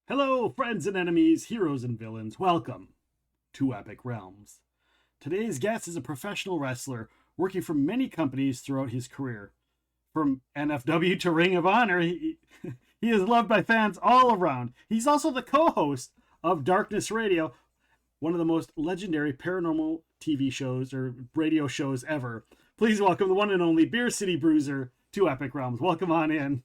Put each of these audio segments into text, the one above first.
Hello, friends and enemies, heroes and villains. Welcome to Epic Realms. Today's guest is a professional wrestler working for many companies throughout his career. From NFW to Ring of Honor, he is loved by fans all around. He's also the co host of Darkness Radio, one of the most legendary paranormal TV shows or radio shows ever. Please welcome the one and only Beer City Bruiser to Epic Realms. Welcome on in.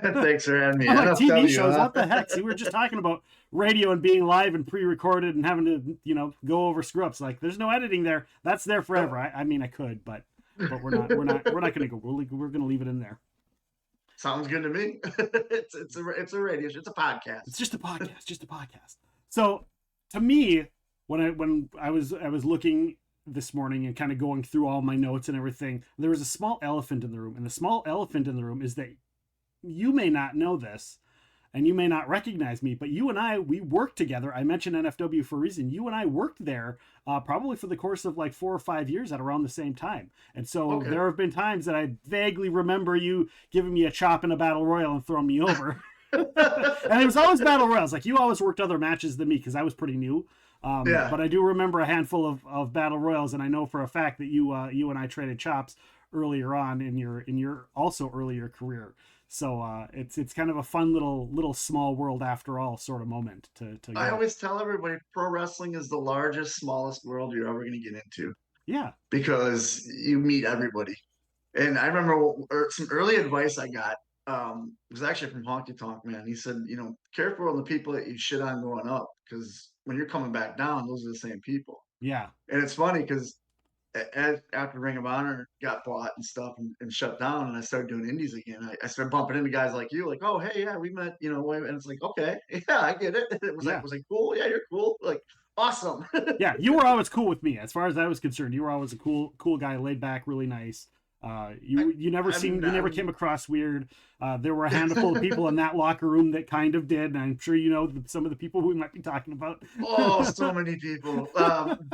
Thanks for having me. I'm like TV NFW, shows. huh? What the heck? See, we were just talking about radio and being live and pre-recorded and having to, go over screw ups. Like, there's no editing there. That's there forever. I mean, I could, but we're not. We're not going to go. We're going to leave it in there. Sounds good to me. It's a radio show. It's a podcast. It's just a podcast. Just a podcast. So, to me, when I was looking this morning and kind of going through all my notes and everything, there was a small elephant in the room, and the small elephant in the room is that you may not know this and you may not recognize me, but you and we worked together. I mentioned NFW for a reason. You and I worked there probably for the course of like 4 or 5 years at around the same time. And so Okay. there have been times that I vaguely remember you giving me a chop in a battle royal and throwing me over. And it was always battle royals. Like, you always worked other matches than me because I was pretty new. Yeah. But I do remember a handful of battle royals, and I know for a fact that you and I traded chops earlier on in your also earlier career. So it's kind of a fun little small world after all sort of moment to I go. always tell everybody pro wrestling is the largest, smallest world you're ever going to get into Yeah. because you meet everybody. And I remember some early advice I got was actually from Honky Tonk Man. He said, careful on the people that you shit on going up because when you're coming back down, those are the same people. Yeah. And it's funny because after Ring of Honor got bought and stuff and shut down, and I started doing indies again, I started bumping into guys like you, like, oh, hey, yeah, we met, and it's like, okay, yeah, I get it. It was Yeah. like, cool, yeah, you're cool, like, awesome. Yeah, you were always cool with me as far as I was concerned. You were always a cool guy, laid back, really nice. You never came across weird. There were a handful of people in that locker room that kind of did, and I'm sure you know some of the people we might be talking about. Oh, so many people.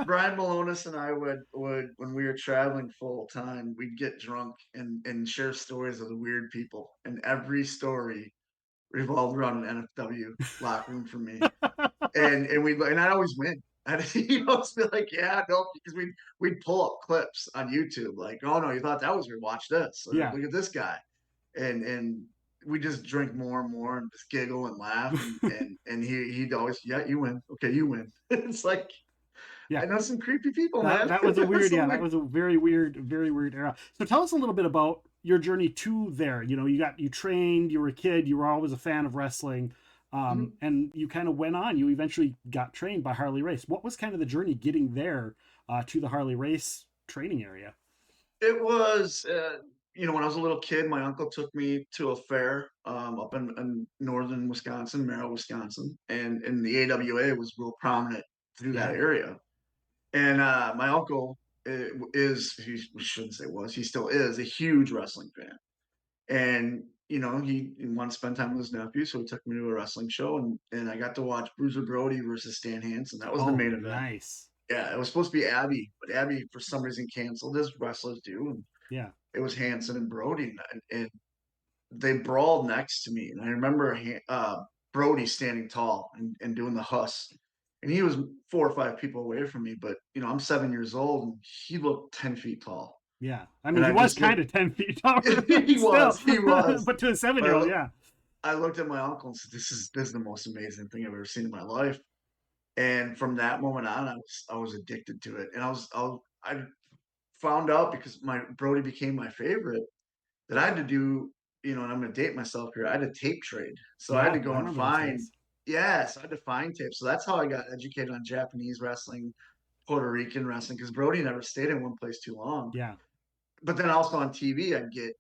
Brian Malonis and I would when we were traveling full time, we'd get drunk and share stories of the weird people, and every story revolved around an NFW locker room for me. And I'd always win. I'd always be like, yeah, no, because we'd pull up clips on YouTube, like, oh no, you thought that was weird. Watch this. Yeah. Look at this guy, and we just drink more and more and just giggle and laugh, and he'd always, yeah, you win. Okay, you win. It's like, Yeah. I know some creepy people, man. That was a weird, yeah, that was a very weird era. So tell us a little bit about your journey to there. You trained, you were a kid, you were always a fan of wrestling, and you kind of went on. You eventually got trained by Harley Race. What was kind of the journey getting there to the Harley Race training area? It was, when I was a little kid, my uncle took me to a fair up in northern Wisconsin, Merrill, Wisconsin, and the AWA was real prominent through that Yeah. area. And my uncle we shouldn't say was, he still is a huge wrestling fan. And, he wanted to spend time with his nephew, so he took me to a wrestling show, and I got to watch Bruiser Brody versus Stan Hansen. That was the Oh, main event. nice. Yeah, it was supposed to be Abby, but Abby for some reason canceled, as wrestlers do. And Yeah. it was Hansen and Brody, and they brawled next to me. And I remember Brody standing tall and doing the huss. And he was 4 or 5 people away from me, but I'm 7 years old, and he looked 10 feet tall. Yeah. I And mean, he I was just kind looked, of 10 feet tall. he Still. was. But to a But I, 7-year-old, look, yeah. I looked at my uncle and said, "This is the most amazing thing I've ever seen in my life." And from that moment on, I was addicted to it, and I found out because my Brody became my favorite that I had to do, and I'm going to date myself here. I had to tape trade, so I had Yeah, to go I and remember those find. days. Yes, I had to find tapes. So that's how I got educated on Japanese wrestling, Puerto Rican wrestling, because Brody never stayed in one place too long. Yeah. But then also on TV, I'd get,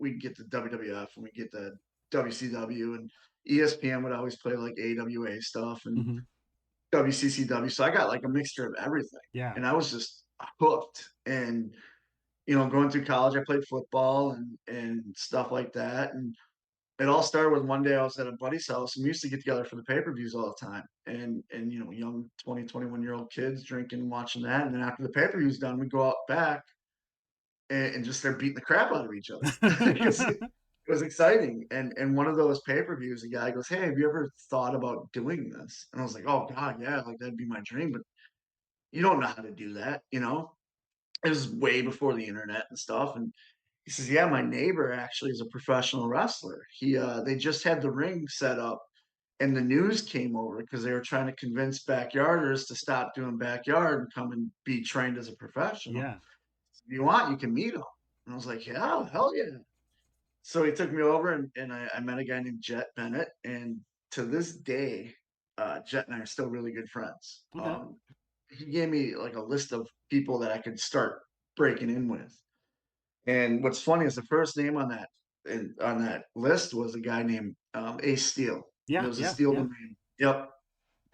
we'd get the WWF and we'd get the WCW, and ESPN would always play like AWA stuff and Hmm. WCCW. So I got like a mixture of everything. Yeah. And I was just hooked. And, going through college, I played football and stuff like that. And it all started with one day I was at a buddy's house, and we used to get together for the pay-per-views all the time. And young 20, 21-year-old kids drinking and watching that. And then after the pay-per-view's done, we'd go out back and just start beating the crap out of each other. it was exciting. And one of those pay-per-views, a guy goes, "Hey, have you ever thought about doing this?" And I was like, "Oh God, yeah, like that'd be my dream, but you don't know how to do that, you know?" It was way before the internet and stuff. And he says, "Yeah, my neighbor actually is a professional wrestler. They just had the ring set up, and the news came over because they were trying to convince backyarders to stop doing backyard and come and be trained as a professional. Yeah. If you want, you can meet him." And I was like, "Yeah, hell yeah." So he took me over, and I met a guy named Jet Bennett, and to this day, Jet and I are still really good friends. Okay. He gave me like a list of people that I could start breaking in with. And what's funny is the first name on that list was a guy named Ace Steel. It Yeah. was a Yeah. steel Yeah. domain. Yep.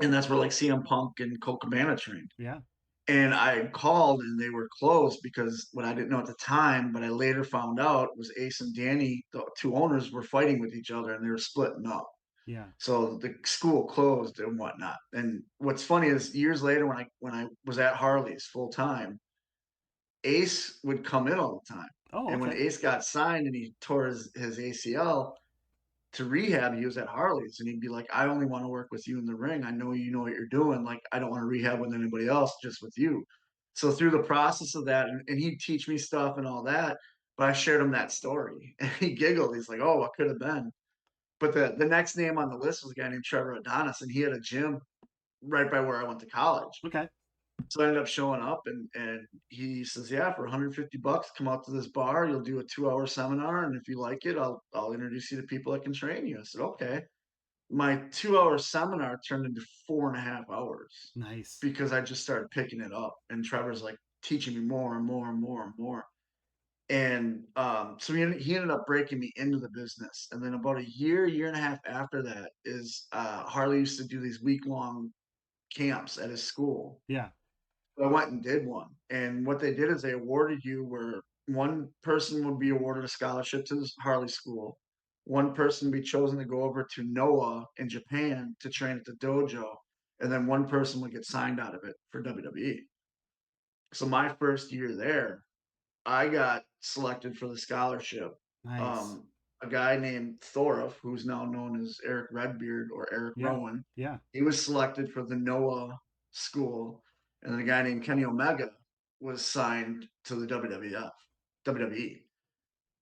And that's where like CM Punk and Colt Cabana trained. Yeah. And I called and they were closed because what I didn't know at the time, but I later found out was Ace and Danny, the two owners, were fighting with each other and they were splitting up. Yeah. So the school closed and whatnot. And what's funny is years later when I was at Harley's full time, Ace would come in all the time. Oh, And when okay. Ace got signed and he tore his ACL to rehab, he was at Harley's and he'd be like, "I only want to work with you in the ring. I know you know what you're doing. Like, I don't want to rehab with anybody else, just with you." So through the process of that, and he'd teach me stuff and all that, but I shared him that story and he giggled. He's like, "Oh, what could have been?" But the next name on the list was a guy named Trevor Adonis, and he had a gym right by where I went to college. Okay. So I ended up showing up and he says, "Yeah, for 150 bucks, come out to this bar. You'll do a 2-hour seminar, and if you like it, I'll introduce you to people that can train you." I said, "Okay." My 2-hour seminar turned into 4.5 hours Nice. because I just started picking it up, and Trevor's like teaching me more and more and more and more. And so he ended up breaking me into the business. And then about a year and a half after that is Harley used to do these week-long camps at his school. Yeah. I went and did one. And what they did is they awarded you where one person would be awarded a scholarship to this Harley school. One person would be chosen to go over to Noah in Japan to train at the dojo. And then one person would get signed out of it for WWE. So my first year there, I got selected for the scholarship. Nice. Um, a guy named Thorif, who's now known as Eric Redbeard or Eric Yeah. Rowan, Yeah. he was selected for the Noah school, and then a guy named Kenny Omega was signed to the WWE.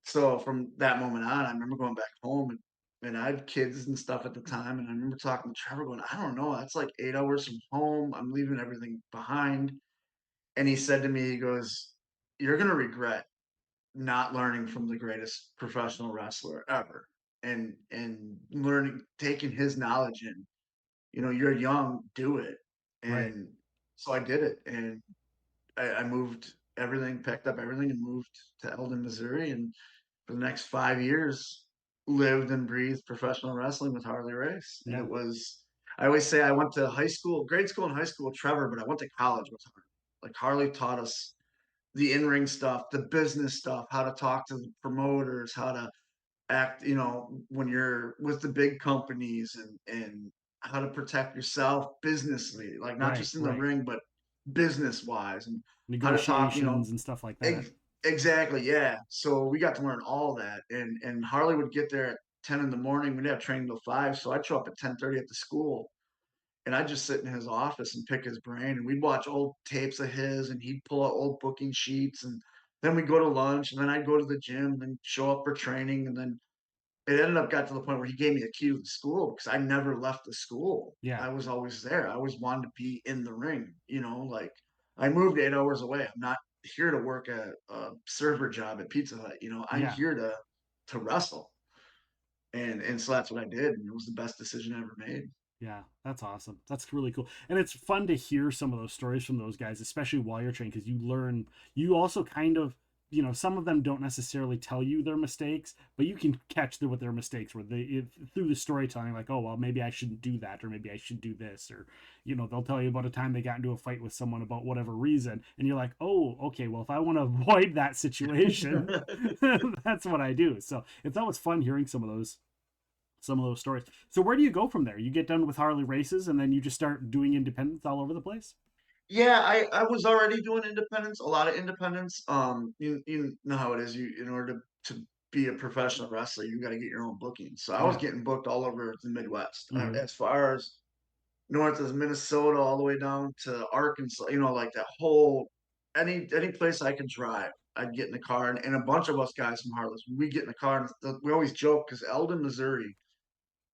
So from that moment on, I remember going back home and I had kids and stuff at the time, and I remember talking to Trevor, going, "I don't know, that's like 8 hours from home. I'm leaving everything behind." And he said to me, he goes, "You're gonna regret not learning from the greatest professional wrestler ever and learning taking his knowledge in. You know, you're young, do it." Right. And so I did it, and I moved everything, packed up everything, and moved to Eldon, Missouri, and for the next 5 years lived and breathed professional wrestling with Harley Race. And Yeah. it was, I always say I went to high school, grade school and high school with Trevor, but I went to college with Harley. Like Harley taught us the in-ring stuff, the business stuff, how to talk to the promoters, how to act, you know, when you're with the big companies and how to protect yourself businessly, like not Right. just in the Right. ring, but business wise, and how to talk, you know, Negotiations and stuff like that. ex- exactly. Yeah. So we got to learn all that. And Harley would get there at 10 in the morning. We'd have training till 5. So I'd show up at 10:30 at the school and I'd just sit in his office and pick his brain. And we'd watch old tapes of his, and he'd pull out old booking sheets. And then we'd go to lunch, and then I'd go to the gym, and then show up for training. And then it ended up got to the point where he gave me a key to the school because I never left the school. Yeah. I was always there. I always wanted to be in the ring. You know, like I moved 8 hours away. I'm not here to work a server job at Pizza Hut. You know, I'm Yeah. here to wrestle. And so that's what I did, and it was the best decision I ever made. Yeah, that's awesome. That's really cool. And it's fun to hear some of those stories from those guys, especially while you're training, because you learn, you also kind of, some of them don't necessarily tell you their mistakes, but you can catch what their mistakes were. Through the storytelling, like, oh, well, maybe I shouldn't do that, or maybe I should do this, or, they'll tell you about a time they got into a fight with someone about whatever reason. And you're like, oh, okay, well, if I want to avoid that situation, that's what I do. So it's always fun hearing some of those stories. So where do you go from there? You get done with Harley races and then you just start doing independents all over the place? Yeah, I was already doing independence, a lot of independence. You know how it is. You in order to be a professional wrestler, you got to get your own booking. So I was Yeah. getting booked all over the Midwest, Hmm. as far as north as Minnesota, all the way down to Arkansas. Like that whole any place I could drive, I'd get in the car, and a bunch of us guys from Harless, we get in the car, and we always joke because Eldon, Missouri,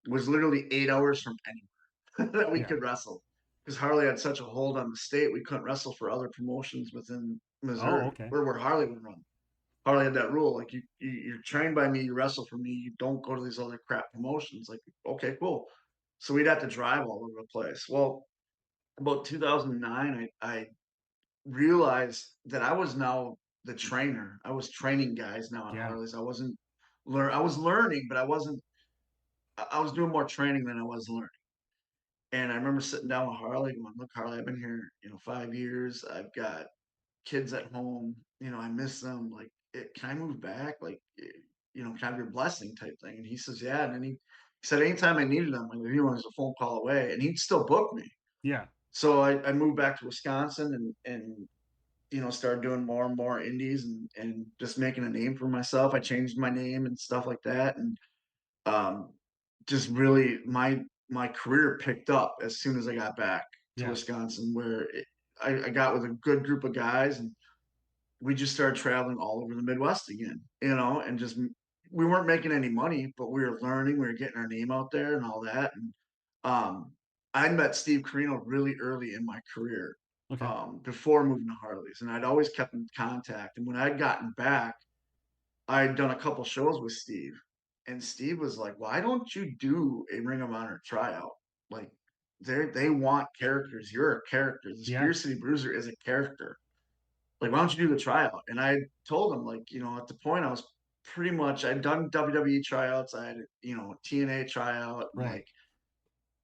was literally 8 hours from anywhere that we Yeah. could wrestle. Because Harley had such a hold on the state, we couldn't wrestle for other promotions within Oh, Missouri, okay. where Harley would run. Harley had that rule, like you're trained by me, you wrestle for me, you don't go to these other crap promotions. Like, okay, cool. So we'd have to drive all over the place. Well, about 2009, I realized that I was now the trainer. I was training guys now at Yeah. Harley's. I wasn't learn. I was learning, but I wasn't. I was doing more training than I was learning. And I remember sitting down with Harley, going, "Look, Harley, I've been here, 5 years. I've got kids at home. I miss them. Like, can I move back? Like, can I have your blessing type thing?" And he says, "Yeah." And then he said, anytime I needed him, like, he was a phone call away, and he'd still book me. Yeah. So I moved back to Wisconsin and started doing more and more indies and just making a name for myself. I changed my name and stuff like that, and um, just really my career picked up as soon as I got back to Yeah. Wisconsin, where I got with a good group of guys, and we just started traveling all over the Midwest again, and just we weren't making any money, but we were learning, we were getting our name out there and all that. And um, I met Steve Carino really early in my career, Okay. before moving to Harley's, and I'd always kept in contact. And when I'd gotten back, I'd done a couple shows with Steve, and Steve was like, "Why don't you do a Ring of Honor tryout? Like, they want characters. You're a character. This Yeah. Beer City Bruiser is a character. Like, why don't you do the tryout?" And I told him, like, at the point I was pretty much I'd done WWE tryouts, I had TNA tryout, and Right. like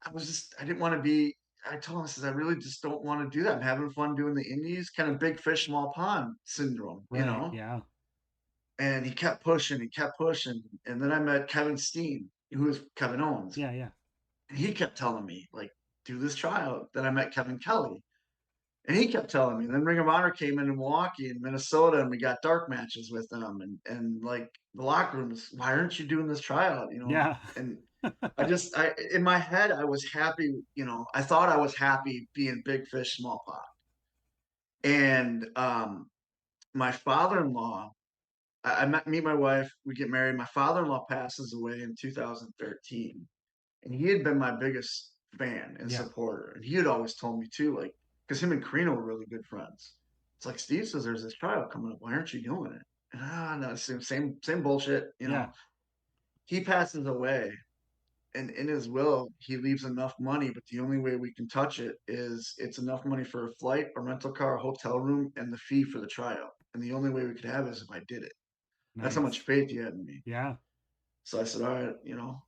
I didn't want to be. I told him, I says, "I really just don't want to do that. I'm having fun doing the indies, kind of big fish, small pond syndrome. Right. Yeah. And he kept pushing, and then I met Kevin Steen, who is Kevin Owens, Yeah. Yeah. and he kept telling me, like, do this tryout. Then I met Kevin Kelly, and he kept telling me. And then Ring of Honor came into Milwaukee and Minnesota, and we got dark matches with them. And like the locker room was, "Why aren't you doing this tryout?" Yeah. And I in my head I was happy. I thought I was happy being big fish, small pond. And my father-in-law, meet my wife, we get married. My father-in-law passes away in 2013, and he had been my biggest fan and Yeah. supporter. And he had always told me too, like, because him and Carino were really good friends. It's like, "Steve says there's this trial coming up. Why aren't you doing it?" And no, same bullshit. Yeah. He passes away, and in his will, he leaves enough money, but the only way we can touch it is it's enough money for a flight, a rental car, a hotel room, and the fee for the tryout. And the only way we could have it is if I did it. That's how much Nice. faith he had in me. Yeah. So I said, "All right,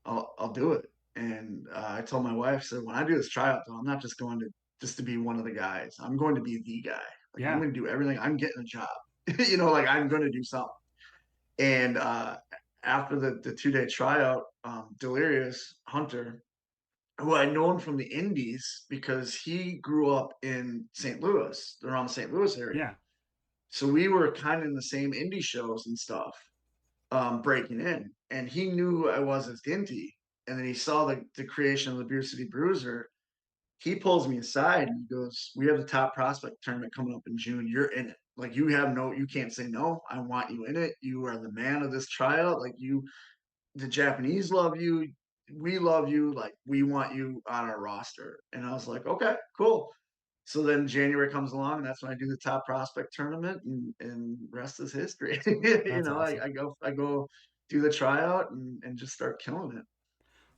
I'll do it." And I told my wife, said, "When I do this tryout, though, I'm not just going to be one of the guys. I'm going to be the guy. Like, I'm Yeah. going to do everything. I'm getting a job. Like, I'm going to do something." And after the 2-day tryout, Delirious Hunter, who I'd known from the Indies because he grew up in St. Louis, around the St. Louis area. Yeah. So we were kind of in the same indie shows and stuff, breaking in, and he knew who I was as Ginty, and then he saw the creation of the Beer City Bruiser. He pulls me aside and he goes, "We have the top prospect tournament coming up in June. You're in it. Like, you can't say no. I want you in it. You are the man of this tryout. Like, the Japanese love you. We love you. Like, we want you on our roster." And I was like, "Okay, cool." So then January comes along, and that's when I do the top prospect tournament, and rest is history. That's awesome. I go do the tryout and just start killing it.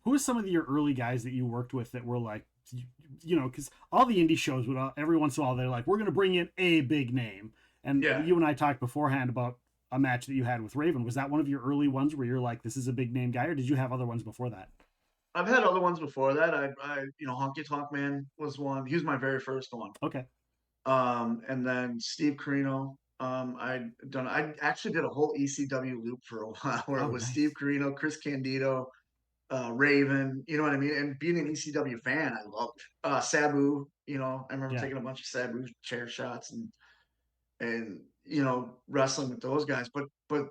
Who are some of your early guys that you worked with that were like, because all the indie shows would every once in a while they're like, we're going to bring in a big name. And Yeah, you and I talked beforehand about a match that you had with Raven. Was that one of your early ones where you're like, this is a big name guy, or did you have other ones before that? I've had other ones before that. Honky Tonk Man was one. He was my very first one. Okay. And then Steve Carino. I actually did a whole ECW loop for a while where it Oh, was Steve nice. Carino, Chris Candido, Raven, you know what I mean? And being an ECW fan, I loved Sabu. I remember Yeah. taking a bunch of Sabu chair shots and wrestling with those guys. But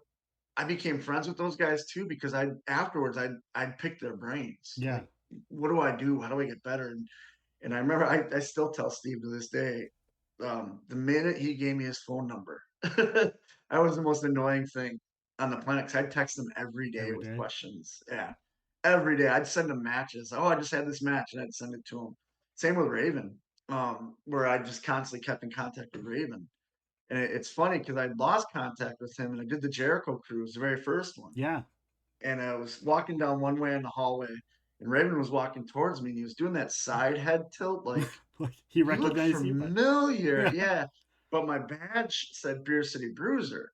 I became friends with those guys too because I afterwards I'd pick their brains. Yeah. Like, what do I do? How do I get better? And I remember I still tell Steve to this day, the minute he gave me his phone number, that was the most annoying thing on the planet. 'Cause I'd text him every day Every with day. questions. Yeah, every day. I'd send him matches. Oh, I just had this match, and I'd send it to him. Same with Raven, where I just constantly kept in contact with Raven. And it's funny because I lost contact with him, and I did the Jericho cruise, the very first one. Yeah. And I was walking down one way in the hallway, and Raven was walking towards me, and he was doing that side head tilt, like Like he he looked recognized you, but familiar, yeah. yeah. But my badge said Beer City Bruiser,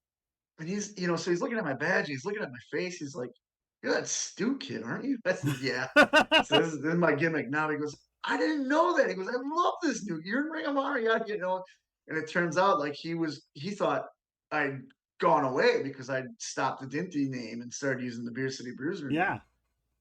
and so he's looking at my badge, he's looking at my face, he's like, "You're that Stu kid, aren't you?" I said, "Yeah." So this is my gimmick now. He goes, "I didn't know that." He goes, "I love this dude. You're in Ring of Honor, yeah, you know." And it turns out like he thought I'd gone away because I'd stopped the Dinty name and started using the Beer City Bruiser name. Yeah.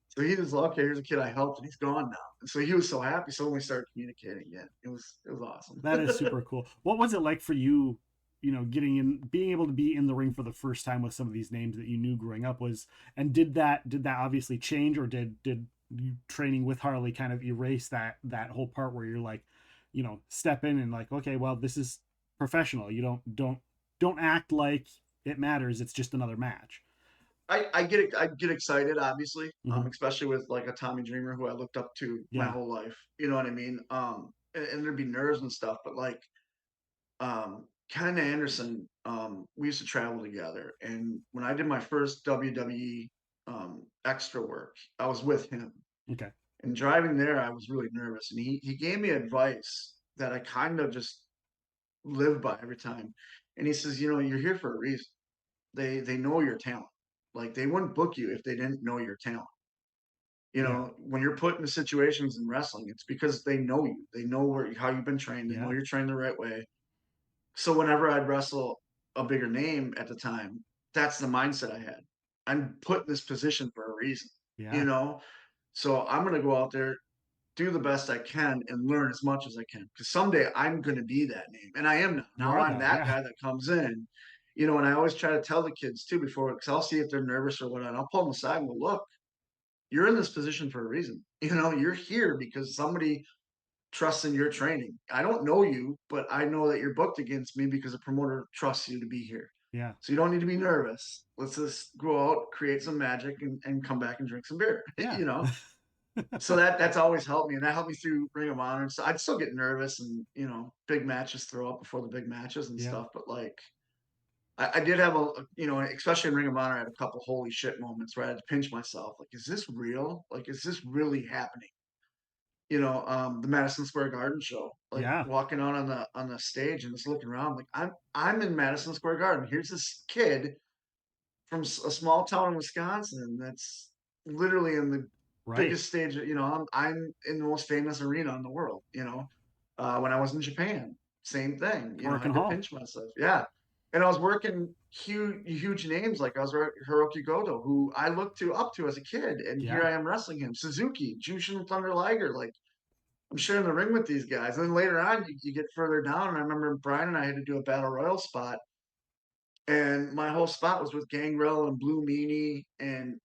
So he was like, okay, here's a kid I helped, and he's gone now. And so he was so happy. So when we started communicating, yeah, it was awesome. That is super cool. What was it like for you, getting in, being able to be in the ring for the first time with some of these names that you knew growing up was, and did that obviously change, or did you training with Harley kind of erase that whole part where you're like, step in and like, okay, well, this is professional. You don't act like it matters. It's just another match. I get excited, obviously, Hmm. especially with like a Tommy Dreamer who I looked up to my Yeah. whole life. You know what I mean? And there'd be nerves and stuff, but like Ken Anderson, we used to travel together, and when I did my first WWE extra work, I was with him. Okay. And driving there, I was really nervous, and he gave me advice that I kind of just live by every time. And he says, you're here for a reason. They know your talent. Like they wouldn't book you if they didn't know your talent. Yeah. When you're put into situations in wrestling, it's because they know you. They know how you've been trained. They know Yeah. you're trained the right way. So whenever I'd wrestle a bigger name at the time, that's the mindset I had. I'm put in this position for a reason, you Yeah. know? So I'm gonna go out there, do the best I can, and learn as much as I can. Because someday I'm gonna be that name. And I am now. You Now are I'm that. that Yeah. guy that comes in. And I always try to tell the kids too before, because I'll see if they're nervous or whatnot. I'll pull them aside and go, look, you're in this position for a reason. You're here because somebody trusts in your training. I don't know you, but I know that you're booked against me because a promoter trusts you to be here. Yeah. So you don't need to be nervous. Let's just go out, create some magic, and come back and drink some beer. Yeah. So that's always helped me, and that helped me through Ring of Honor. So I'd still get nervous, and big matches throw up before the big matches and Yeah. stuff. But like I did have especially in Ring of Honor, I had a couple holy shit moments where I had to pinch myself. Like, is this real? Like, is this really happening? The Madison Square Garden show, like Yeah. walking out on the stage and just looking around, like I'm in Madison Square Garden. Here's this kid from a small town in Wisconsin that's literally in the Right. biggest stage. I'm in the most famous arena in the world. When I was in Japan, same thing. I Korakuen had to Hall. pinch myself. Yeah, and I was working huge names, like I was working Hiroki Goto, who I looked to up to as a kid, and here Yeah. I am wrestling him. Suzuki, Jushin Thunder Liger, like I'm sharing the ring with these guys. And then later on, you get further down, and I remember Brian and I had to do a battle royal spot, and my whole spot was with Gangrel and Blue Meanie and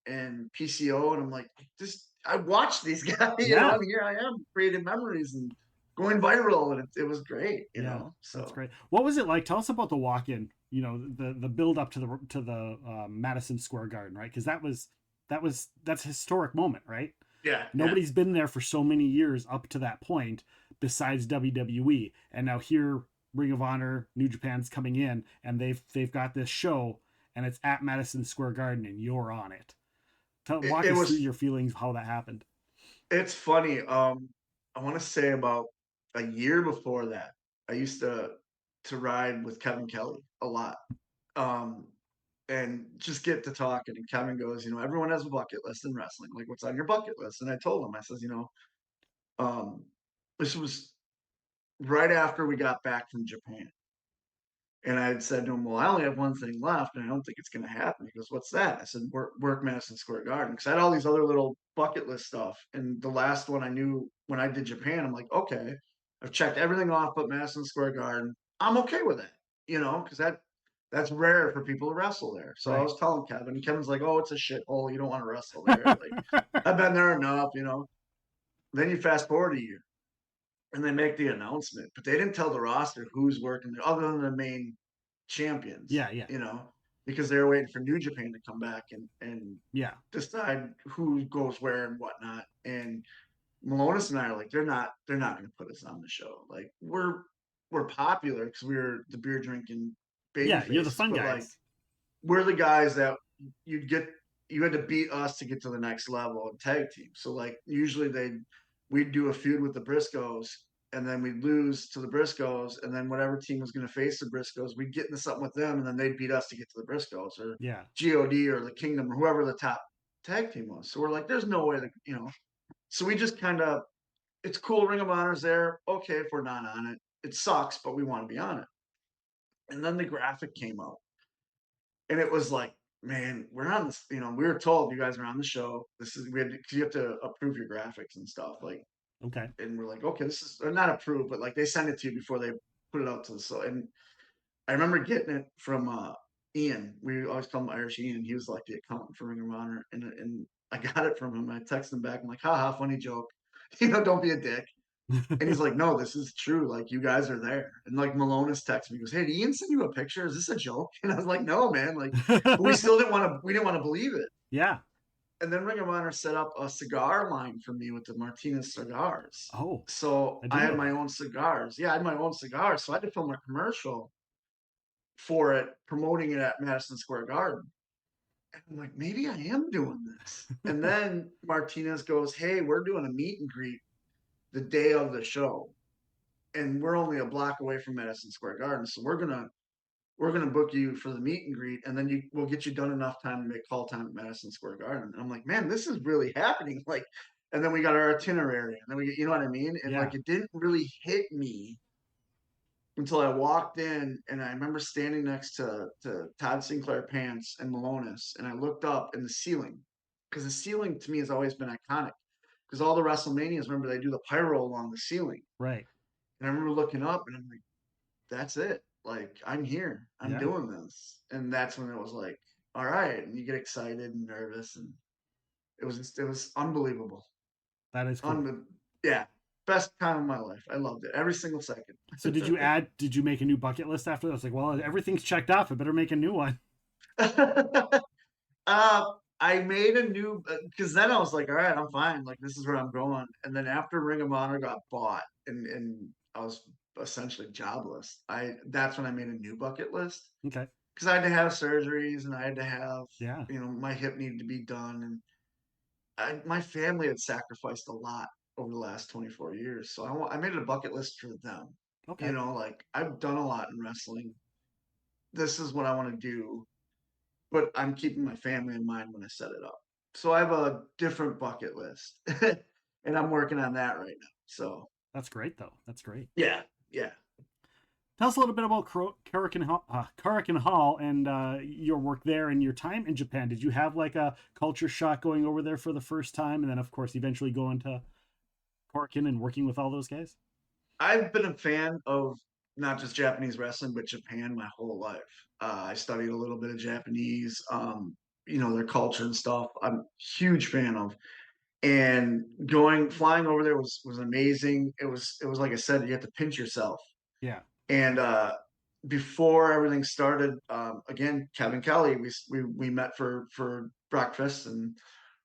PCO, and I'm like, this. I watched these guys, Yeah. and here I am creating memories and going viral, and it was great, Yeah, that's So great. What was it like? Tell us about the walk-in. The build up to the Madison Square Garden, right? Because that's a historic moment, right? yeah, yeah. Nobody's been there for so many years up to that point besides WWE, and now here Ring of Honor, New Japan's coming in, and they've got this show, and it's at Madison Square Garden, and you're on it. It, Walk it us through was. your feelings, how that happened. It's funny. I want to say about a year before that, I used to ride with Kevin Kelly a lot. Um, and just get to talking. And Kevin goes, everyone has a bucket list in wrestling. Like, what's on your bucket list? And I told him, I says, um, this was right after we got back from Japan. And I had said to him, well, I only have one thing left, and I don't think it's going to happen. He goes, what's that? I said, work Madison Square Garden. Because I had all these other little bucket list stuff. And the last one I knew when I did Japan, I'm like, okay, I've checked everything off but Madison Square Garden. I'm okay with that, because that That's rare for people to wrestle there. So I Right. was telling Kevin, and Kevin's like, "Oh, it's a shithole. You don't want to wrestle there." Like, I've been there enough, you know. Then you fast forward a year, and they make the announcement, but they didn't tell the roster who's working there, other than the main champions, Yeah, yeah, you know, because they were waiting for New Japan to come back and yeah, decide who goes where and whatnot. And Malonis and I are like, they're not going to put us on the show. Like, we're popular because we're the beer drinking baby yeah. You're the faces, fun but like, guys. we're the guys that you'd get you had to beat us to get to the next level in tag team. So like, usually we'd do a feud with the Briscoes, and then we'd lose to the Briscoes, and then whatever team was going to face the Briscoes, we'd get into something with them, and then they'd beat us to get to the Briscoes or Yeah, God or the Kingdom or whoever the top tag team was. So we're like, there's no way that, you know. So we just kind of, it's cool. Ring of Honor's there. Okay, if we're not on it, it sucks, but we want to be on it. And then the graphic came out, and it was like, man, we're on this. You know, we were told you guys are on the show. This is we had to, 'cause you have to approve your graphics and stuff. Like, okay. and we're like, okay, this is not approved, but like they send it to you before they put it out to the so. And I remember getting it from Ian. We always call him Irish Ian. He was like the accountant for Ring of Honor, and I got it from him. I texted him back. I'm like, haha, funny joke. You know, don't be a dick. And he's like, no, this is true. Like, you guys are there. And like, Malonis texted me, he goes, hey, did Ian send you a picture? Is this a joke? And I was like, no, man. Like, but we didn't want to believe it. Yeah. And then Ring of Honor set up a cigar line for me with the Martinez cigars. Oh, So I I didn't had know my that. own cigars. Yeah, I had my own cigars. So I had to film a commercial for it, promoting it at Madison Square Garden. And I'm like, maybe I am doing this. And then Martinez goes, hey, we're doing a meet and greet the day of the show, and we're only a block away from Madison Square Garden, so we're gonna book you for the meet and greet, and then we'll get you done enough time to make call time at Madison Square Garden. And I'm like, man, this is really happening. Like, and then we got our itinerary, and then we get, you know what I mean? And like, Yeah. it didn't really hit me until I walked in, and I remember standing next to Todd Sinclair Pants and Malonis, and I looked up in the ceiling, because the ceiling to me has always been iconic. Because all the WrestleManias, remember, they do the pyro along the ceiling. Right. And I remember looking up, and I'm like, that's it. Like, I'm here. I'm Yeah. doing this. And that's when it was like, all right. And you get excited and nervous, and it was unbelievable. That is cool. Un- yeah. Best time of my life. I loved it. Every single second. So did you make a new bucket list after that? It's like, well, everything's checked off. I better make a new one. I made a new, because then I was like, all right, I'm fine. Like, this is where I'm going. And then after Ring of Honor got bought, and I was essentially jobless, that's when I made a new bucket list, Okay. because I had to have surgeries, and I had to have, Yeah. my hip needed to be done. And my family had sacrificed a lot over the last 24 years. So I made it a bucket list for them. Okay. Like, I've done a lot in wrestling. This is what I want to do, but I'm keeping my family in mind when I set it up. So I have a different bucket list, and I'm working on that right now. So That's great though. That's great. yeah, yeah. Tell us a little bit about Kurikan Hall and your work there and your time in Japan. Did you have like a culture shock going over there for the first time, and then of course eventually going to Korakuen and working with all those guys? I've been a fan of not just Japanese wrestling, but Japan my whole life. I studied a little bit of Japanese, their culture and stuff. I'm a huge fan of. And flying over there was amazing. It was like I said, you have to pinch yourself. Yeah. And before everything started, again, Kevin Kelly, we met for breakfast, and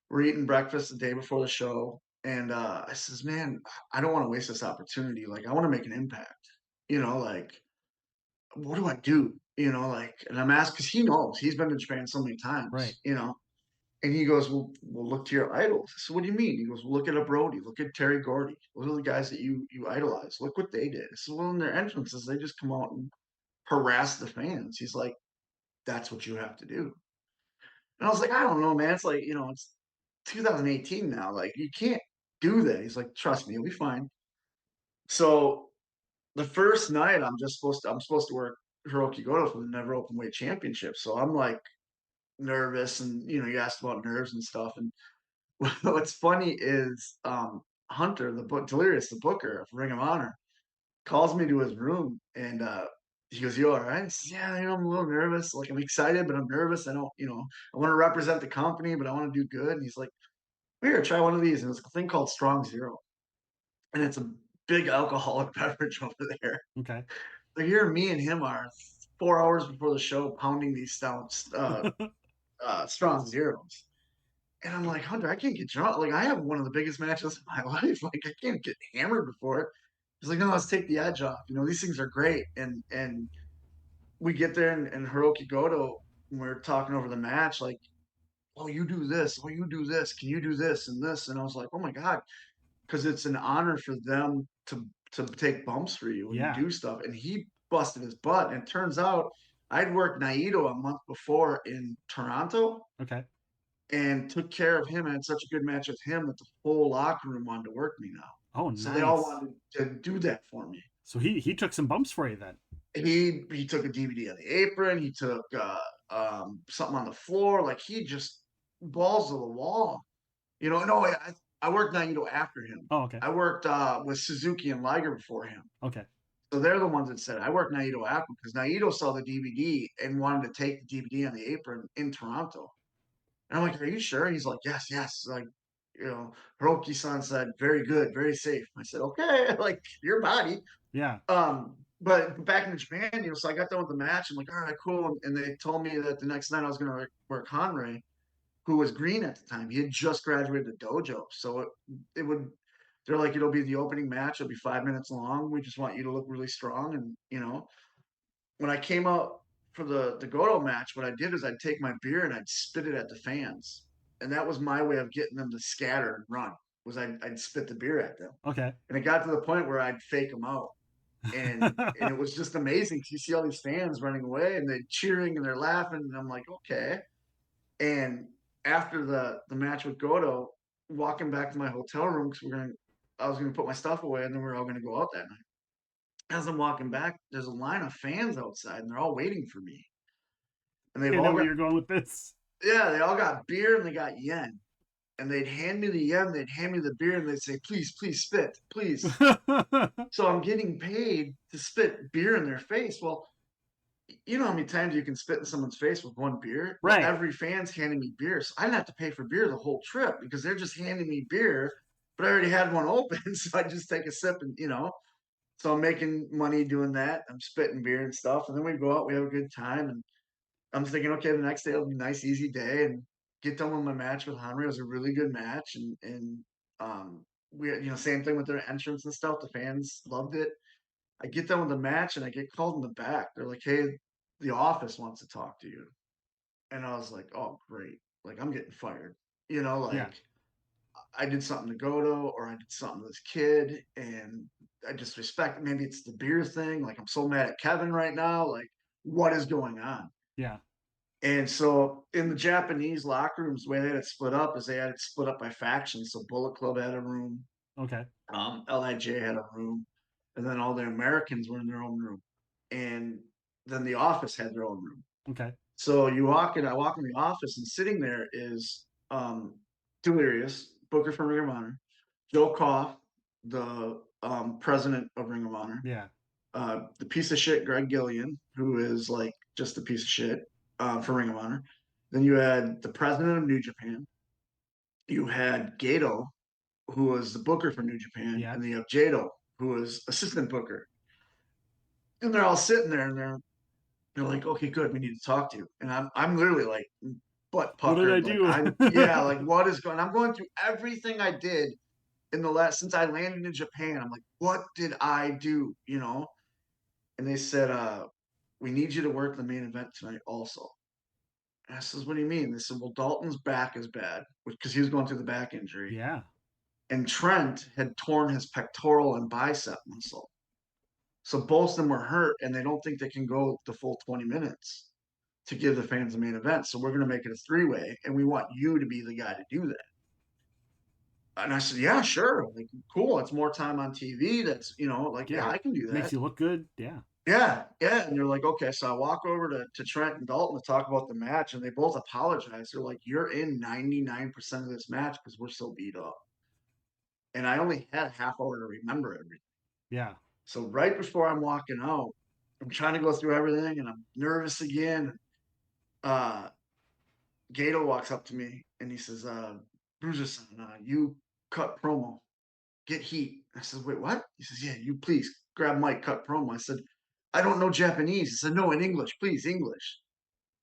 we're eating breakfast the day before the show. And I says, man, I don't want to waste this opportunity. Like, I want to make an impact. Like, what do I do? Like, and I'm asked, because he knows, he's been to Japan so many Right. times. And he goes, well, look to your idols. So what do you mean? He goes, well, look at a Brody, look at Terry Gordy. Those are the guys that you idolize. Look what they did. So, well, in their entrances, they just come out and harass the fans. He's like, that's what you have to do. And I was like, I don't know, man. It's like, it's 2018 now. Like, you can't do that. He's like, trust me, you'll be fine. So the first night, I'm supposed to work Hiroki Goto for the Never Open Weight Championship. So I'm like nervous, and you asked about nerves and stuff. And what's funny is Hunter, Delirious, the booker of Ring of Honor, calls me to his room, and he goes, "You all right?" I says, "Yeah, I'm a little nervous. Like, I'm excited, but I'm nervous. I don't, I want to represent the company, but I want to do good." And he's like, "Here, try one of these." And it's a thing called Strong Zero, and it's a big alcoholic beverage over there. Okay. So here, me and him are 4 hours before the show, pounding these stouts, Strong Zeros. And I'm like, Hunter, I can't get drunk. Like, I have one of the biggest matches of my life. Like, I can't get hammered before it. He's like, no, let's take the edge off. These things are great. And we get there, and Hiroki Goto, when we're talking over the match, like, oh, you do this, oh, you do this, can you do this and this? And I was like, oh my God, because it's an honor for them to take bumps for you when you Yeah. do stuff. And he busted his butt. And it turns out I'd worked Naito a month before in Toronto Okay. and took care of him. I had such a good match with him that the whole locker room wanted to work me now. Oh, So they all nice. wanted to do that for me. So he took some bumps for you then. He took a DVD on the apron. He took something on the floor. Like, he just balls to the wall. No, I worked Naito after him. Oh, okay. I worked with Suzuki and Liger before him. Okay. So they're the ones that said I worked Naito after because Naito saw the DVD and wanted to take the DVD on the apron in Toronto. And I'm like, "Are you sure?" He's like, "Yes, yes." Like, Hiroki-san said, "Very good, very safe." I said, "Okay, like, your body." Yeah. But back in Japan, so I got done with the match. I'm like, "All right, cool." And they told me that the next night I was going to work Hanrei, who was green at the time. He had just graduated the dojo, so it would. They're like, "It'll be the opening match. It'll be 5 minutes long. We just want you to look really strong." And when I came out for the Goto match, what I did is I'd take my beer and I'd spit it at the fans, and that was my way of getting them to scatter and run. Was I'd spit the beer at them, Okay. and it got to the point where I'd fake them out, and it was just amazing because you see all these fans running away and they're cheering and they're laughing, and I'm like, okay. And after the match with Goto, walking back to my hotel room because I was gonna put my stuff away, and then we are all gonna go out that night. As I'm walking back, there's a line of fans outside, and they're all waiting for me. And they've I know all where got, you're going with this. yeah, they all got beer and they got yen. And they'd hand me the yen, they'd hand me the beer, and they'd say, please, please spit, please. So I'm getting paid to spit beer in their face. Well, you know how many times you can spit in someone's face with one beer? Well, Right. every fan's handing me beer. So I didn't have to pay for beer the whole trip because they're just handing me beer, but I already had one open. So I just take a sip and. So I'm making money doing that. I'm spitting beer and stuff. And then we go out, we have a good time. And I'm thinking, okay, the next day will be a nice, easy day, and get done with my match with Henry. It was a really good match, and we, same thing with their entrance and stuff. The fans loved it. I get done with the match, and I get called in the back. They're like, "Hey, the office wants to talk to you," and I was like, "Oh, great! Like, I'm getting fired." Yeah. Like, I did something to Goto, or I did something to this kid, and I disrespect. Maybe it's the beer thing. Like, I'm so mad at Kevin right now. Like, what is going on? Yeah. And so in the Japanese locker rooms, the way they had it split up is they had it split up by factions. So Bullet Club had a room, Okay. Lij had a room, and then all the Americans were in their own room, and then the office had their own room. Okay. So I walk in the office, and sitting there is Delirious, Booker from Ring of Honor, Joe Koff, the president of Ring of Honor, Yeah. the piece of shit Greg Gillian, who is like just a piece of shit for Ring of Honor. Then you had the president of New Japan. You had Gato, who was the booker for New Japan, Yeah. and then you have Jado, who was assistant booker. And they're all sitting there, and they're like, okay, good, we need to talk to you. And I'm literally like butt What did I puckered, like do? yeah, like what is going? I'm going through everything I did in the last since I landed in Japan. I'm like, what did I do? And they said, we need you to work the main event tonight also. And I says, what do you mean? They said, well, Dalton's back is bad because he was going through the back injury. Yeah. And Trent had torn his pectoral and bicep muscle. So both of them were hurt, and they don't think they can go the full 20 minutes to give the fans the main event. So we're going to make it a three-way, and we want you to be the guy to do that. And I said, yeah, sure. Like, cool. It's more time on TV. That's, like, yeah, Yeah. I can do Makes that. you look good. Yeah. Yeah, yeah. And they're like, okay. So I walk over to Trent and Dalton to talk about the match, and they both apologize. They're like, you're in 99% of this match because we're so beat up. And I only had a half hour to remember everything. Yeah. So right before I'm walking out, I'm trying to go through everything and I'm nervous again. Uh, Gato walks up to me and he says, Bruiser-san, you cut promo, get heat. I said, wait, what? He says, yeah, you please grab mic, cut promo. I said, I don't know Japanese. He said, no, in English, please, English.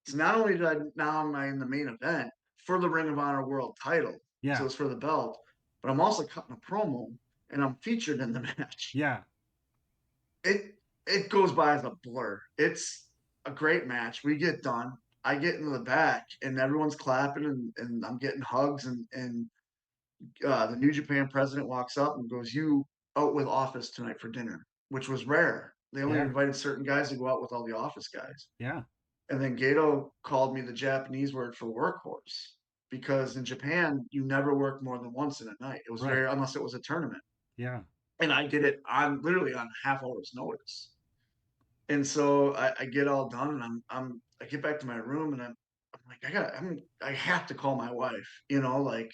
So not only did I now am I in the main event for the Ring of Honor World Title, so Yeah. it's for the belt, but I'm also cutting a promo and I'm featured in the match. Yeah. It goes by as a blur. It's a great match. We get done. I get into the back and everyone's clapping and I'm getting hugs and the New Japan president walks up and goes, "You out with Office tonight for dinner," which was rare. They only Yeah. invited certain guys to go out with all the Office guys. Yeah. And then Gato called me the Japanese word for workhorse because in Japan you never work more than once in a night. It was Right. very unless it was a tournament, Yeah. and I did it on literally on half hour's notice. And so I get all done and I get back to my room and I'm like I have to call my wife, like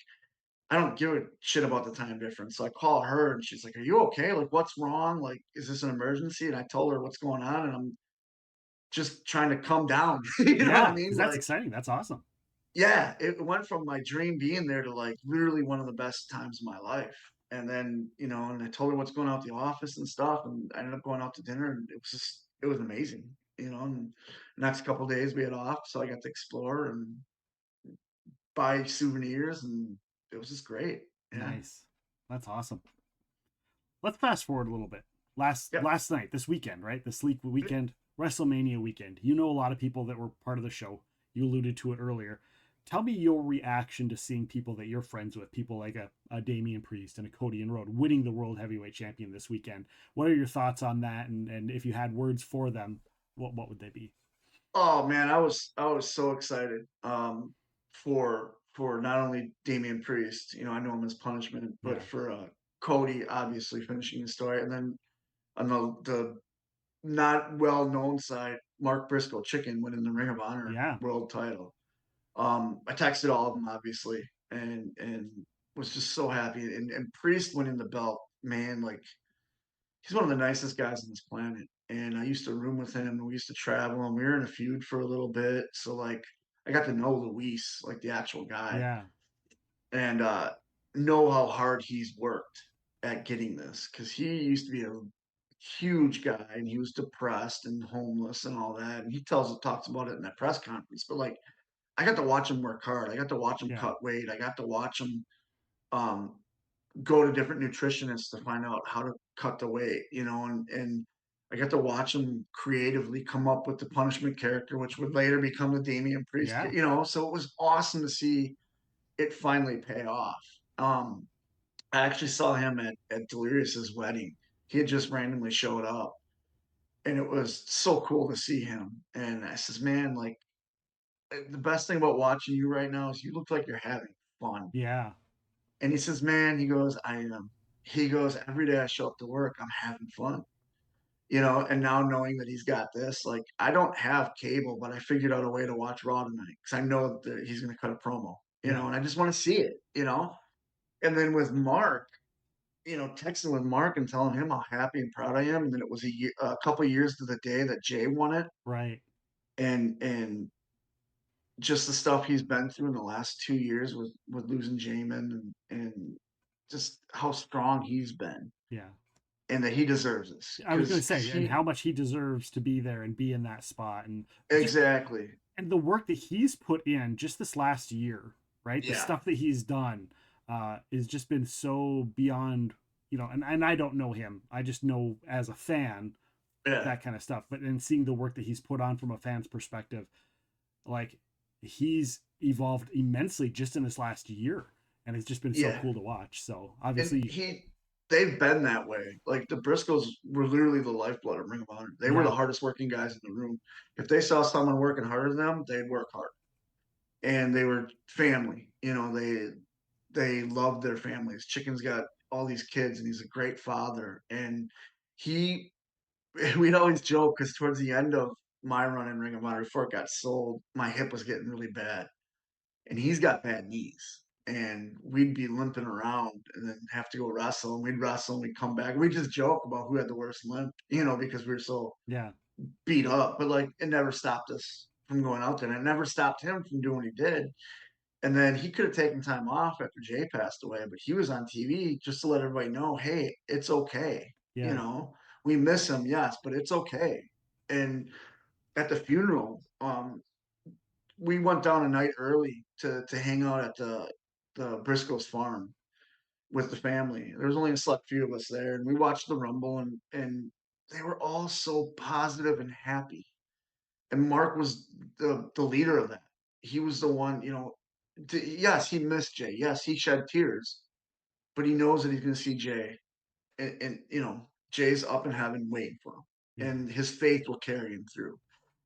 I don't give a shit about the time difference. So I call her and she's like, "Are you okay? Like, what's wrong? Like, is this an emergency?" And I told her what's going on, and I'm just trying to come down. You know what I Yeah. mean? Because that's Like, exciting. That's awesome. yeah, it went from my dream being there to like literally one of the best times of my life. And then, and I told her what's going on at the office and stuff, and I ended up going out to dinner, and it was amazing. And the next couple of days we had off, so I got to explore and buy souvenirs, and it was just great. Yeah. Nice. That's awesome. Let's fast forward a little bit. Yep. Last night, this weekend, right? This leak weekend, WrestleMania weekend. You know a lot of people that were part of the show. You alluded to it earlier. Tell me your reaction to seeing people that you're friends with, people like a Damian Priest and a Cody and Rhodes winning the World Heavyweight Champion this weekend. What are your thoughts on that? And if you had words for them, what would they be? Oh man, I was so excited for not only Damian Priest, I know him as Punishment, but Yeah. for Cody obviously finishing the story, and then on the not well known side, Mark Briscoe Chicken winning the Ring of Honor Yeah. world title. I texted all of them obviously, and was just so happy, and Priest winning the belt, man, like he's one of the nicest guys on this planet. And I used to room with him and we used to travel and we were in a feud for a little bit. So like I got to know Luis, like the actual guy, Yeah. and know how hard he's worked at getting this. Cause he used to be a huge guy and he was depressed and homeless and all that. And he talks about it in that press conference. But like I got to watch him work hard. I got to watch him Yeah. cut weight. I got to watch him um go to different nutritionists to find out how to cut the weight, and I got to watch him creatively come up with the Punishment character, which would later become the Damian Priest, Yeah. so it was awesome to see it finally pay off. Um, I actually saw him at Delirious's wedding. He had just randomly showed up, and it was so cool to see him. And I says, man, like the best thing about watching you right now is you look like you're having fun. Yeah. And he says, man, he goes, I am. He goes, every day I show up to work, I'm having fun. And now knowing that he's got this, like I don't have cable, but I figured out a way to watch Raw tonight because I know that he's going to cut a promo, Yeah. and I just want to see it. And then with Mark, texting with Mark and telling him how happy and proud I am, and then it was a couple years to the day that Jay won it, Right. and just the stuff he's been through in the last 2 years with losing Jamin and just how strong he's been Yeah. and that he deserves this I was going to because say, and he how much he deserves to be there and be in that spot, and just exactly. and the work that he's put in just this last year, right? The Yeah. stuff that he's done has just been so beyond, and I don't know him. I just know as a fan Yeah. that kind of stuff. But in seeing the work that he's put on from a fan's perspective, like he's evolved immensely just in this last year, and it's just been so Yeah. cool to watch. So And obviously, they've been that way. Like the Briscoes were literally the lifeblood of Ring of Honor. They were the yeah, hardest working guys in the room. If they saw someone working harder than them, they'd work hard. And they were family. They loved their families. Chicken's got all these kids and he's a great father. And he we'd always joke because towards the end of my run in Ring of Honor before it got sold, my hip was getting really bad. And he's got bad knees. And we'd be limping around and then have to go wrestle. And we'd wrestle and we'd come back. We just joke about who had the worst limp, because we were so yeah, beat up, but like it never stopped us from going out there, and it never stopped him from doing what he did. And then he could have taken time off after Jay passed away, but he was on TV just to let everybody know, hey, it's okay. You Yeah. know, we miss him, yes, but it's okay. And at the funeral, we went down a night early to hang out at the Briscoe's farm with the family. There was only a select few of us there, and we watched the Rumble, and they were all so positive and happy. And Mark was the leader of that. He was the one, you know. Yes, he missed Jay. Yes, he shed tears, but he knows that he's going to see Jay, and you know Jay's up in heaven waiting for him, Yeah. and his faith will carry him through.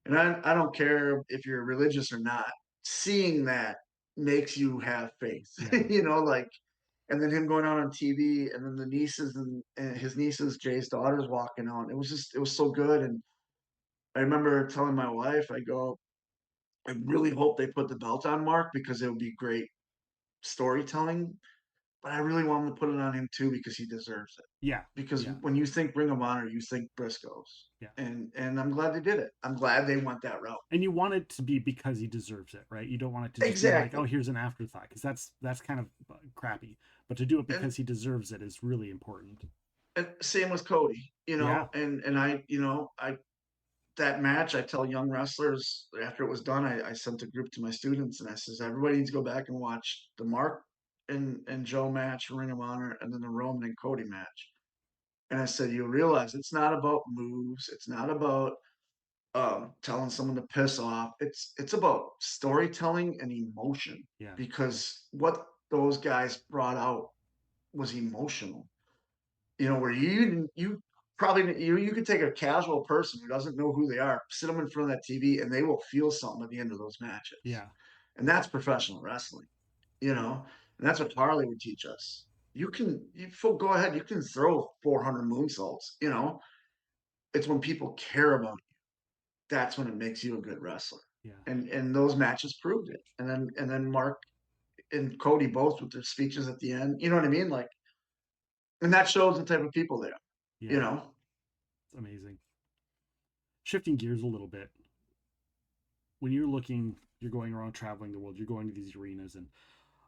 And I don't care if you're religious or not. Seeing that makes you have faith, Yeah. you know, like. And then him going out on TV, and then the nieces and his nieces, Jay's daughters, walking on. It was just, it was so good. And I remember telling my wife, I go, I really hope they put the belt on Mark because it would be great storytelling. But I really want them to put it on him too because he deserves it. Yeah. Because Yeah. when you think Ring of Honor, you think Briscoes, Yeah. and I'm glad they did it. I'm glad they went that route. And you want it to be because he deserves it, right? You don't want it to just be like, oh, Exactly. here's an afterthought, because that's kind of crappy. But to do it And, because he deserves it is really important. and same with Cody, you Yeah. know, and I, you know, I that match, I tell young wrestlers after it was done, I sent a group to my students and I says, everybody needs to go back and watch the Mark and Joe match, Ring of Honor, and then the Roman and Cody match. And I said, you realize it's not about moves, it's not about telling someone to piss off. It's about storytelling and emotion Yeah. because what those guys brought out was emotional. You know, where you probably you could take a casual person who doesn't know who they are, sit them in front of that TV, and they will feel something at the end of those matches. Yeah. And that's professional wrestling, you know, and that's what Harley would teach us. Go ahead, you can throw 400 moonsaults, you know. It's when people care about you, that's when it makes you a good wrestler. Yeah. And those matches proved it. And then Mark and Cody both with their speeches at the end, you know what I mean? Like, and that shows the type of people they are, you Yeah. know. It's amazing. Shifting gears a little bit, when you're going around traveling the world, you're going to these arenas, and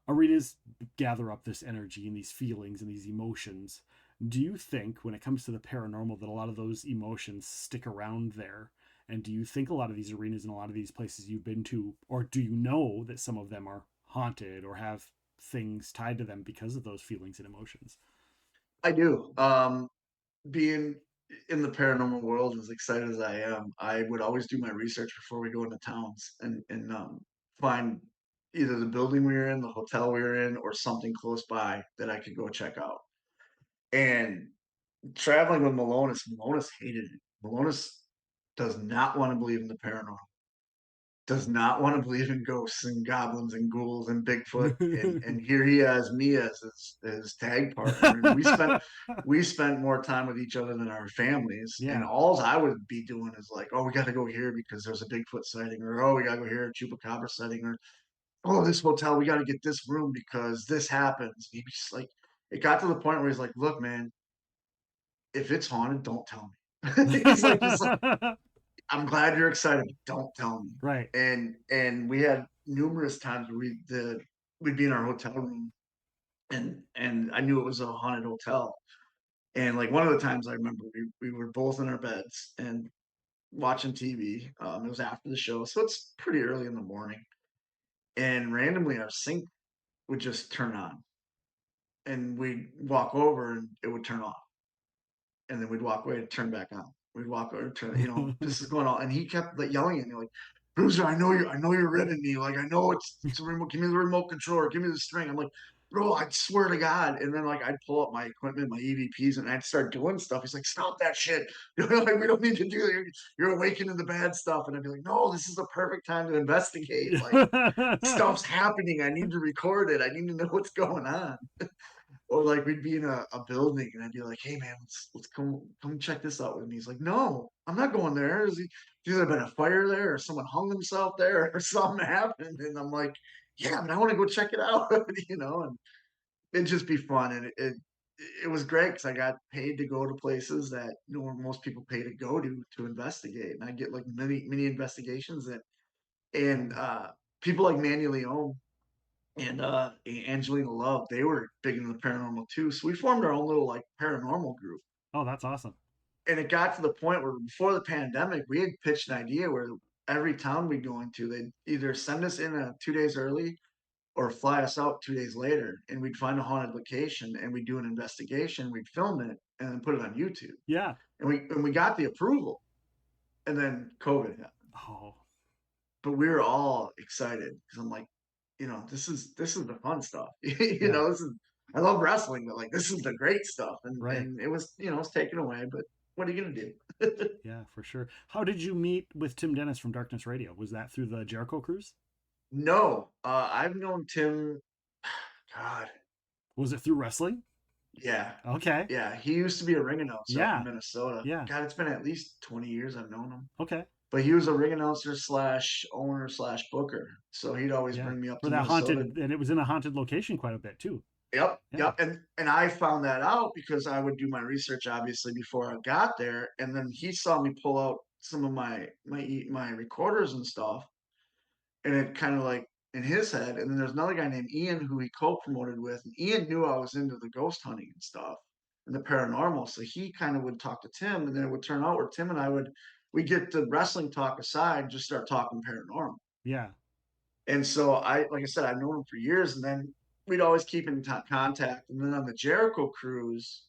arenas gather up this energy and these feelings and these emotions. Do you think, when it comes to the paranormal, that a lot of those emotions stick around there? And do you think a lot of these arenas and a lot of these places you've been to, or do you know that some of them are haunted or have things tied to them because of those feelings and emotions? I do. Being in the paranormal world, as excited as I am, I would always do my research before we go into towns and find either the building we were in, the hotel we were in, or something close by that I could go check out. And traveling with Malonis hated it. Malonis does not want to believe in the paranormal, does not want to believe in ghosts and goblins and ghouls and Bigfoot. And here he has me as his tag partner. And we spent more time with each other than our families. And Yeah. all I would be doing is like, oh, we got to go here because there's a Bigfoot sighting, or oh, we got to go here, a chupacabra sighting, or oh, this hotel, we got to get this room because this happens. He'd be just like, it got to the point where he's like, look, man, if it's haunted, don't tell me. He's like, I'm glad you're excited, but don't tell me. Right. And we had numerous times where we'd be in our hotel room, and I knew it was a haunted hotel. And like one of the times I remember we were both in our beds and watching TV. It was after the show, so it's pretty early in the morning. And randomly our sink would just turn on, and we'd walk over and it would turn off, and then we'd walk away to turn back on. We'd walk over, turn, this is going on, and he kept like yelling at me like, "Bruiser, I know you're ridding me. Like I know it's a remote. Give me the remote controller. Give me the string." I'm like, "Bro, I swear to God." And then like I'd pull up my equipment, my EVPs, and I'd start doing stuff. He's like, "Stop that shit. Like, we don't need to do that. You're awakening the bad stuff." And I'd be like, "No, this is the perfect time to investigate. Like stuff's happening. I need to record it. I need to know what's going on." Or like we'd be in a building and I'd be like, "Hey man, let's come check this out with me." He's like, "No, I'm not going there. There's either been a fire there or someone hung himself there or something happened." And I'm like, "Yeah, but I want to go check it out," And it'd just be fun. And it was great because I got paid to go to places that most people pay to go to investigate, and I get like mini investigations and Oh, people like Manny Leone and Angelina Love, they were big into the paranormal too. So we formed our own little like paranormal group. oh, that's awesome. And it got to the point where before the pandemic, we had pitched an idea where every town we'd go into, they'd either send us in 2 days early or fly us out 2 days later, and we'd find a haunted location and we'd do an investigation, we'd film it, and then put it on YouTube. Yeah. And we got the approval, and then COVID happened. Oh, But we were all excited because I'm like, this is the fun stuff. yeah. This is I love wrestling, but like this is the great stuff. And Right. and it was taken away. But what are you gonna do? Yeah, for sure. How did you meet with Tim Dennis from Darkness Radio? Was that through the Jericho Cruise? No, I've known Tim. God, Was it through wrestling? yeah, Okay. yeah. He used to be a ring announcer up in Yeah. Minnesota. Yeah. God, it's been at least 20 years I've known him. Okay. But he was a ring announcer slash owner slash booker. So he'd always Yeah. bring me up For to that Minnesota. haunted, and it was in a haunted location quite a bit too. Yep, Yeah. yep. And I found that out because I would do my research obviously before I got there, and then he saw me pull out some of my recorders and stuff, and it kind of like in his head. And then there's another guy named Ian who he co-promoted with, and Ian knew I was into the ghost hunting and stuff and the paranormal, so he kind of would talk to Tim, and then it would turn out where Tim and I would we get the wrestling talk aside, just start talking paranormal. Yeah. And so like I said, I've known him for years, and then we'd always keep in contact. And then on the Jericho cruise,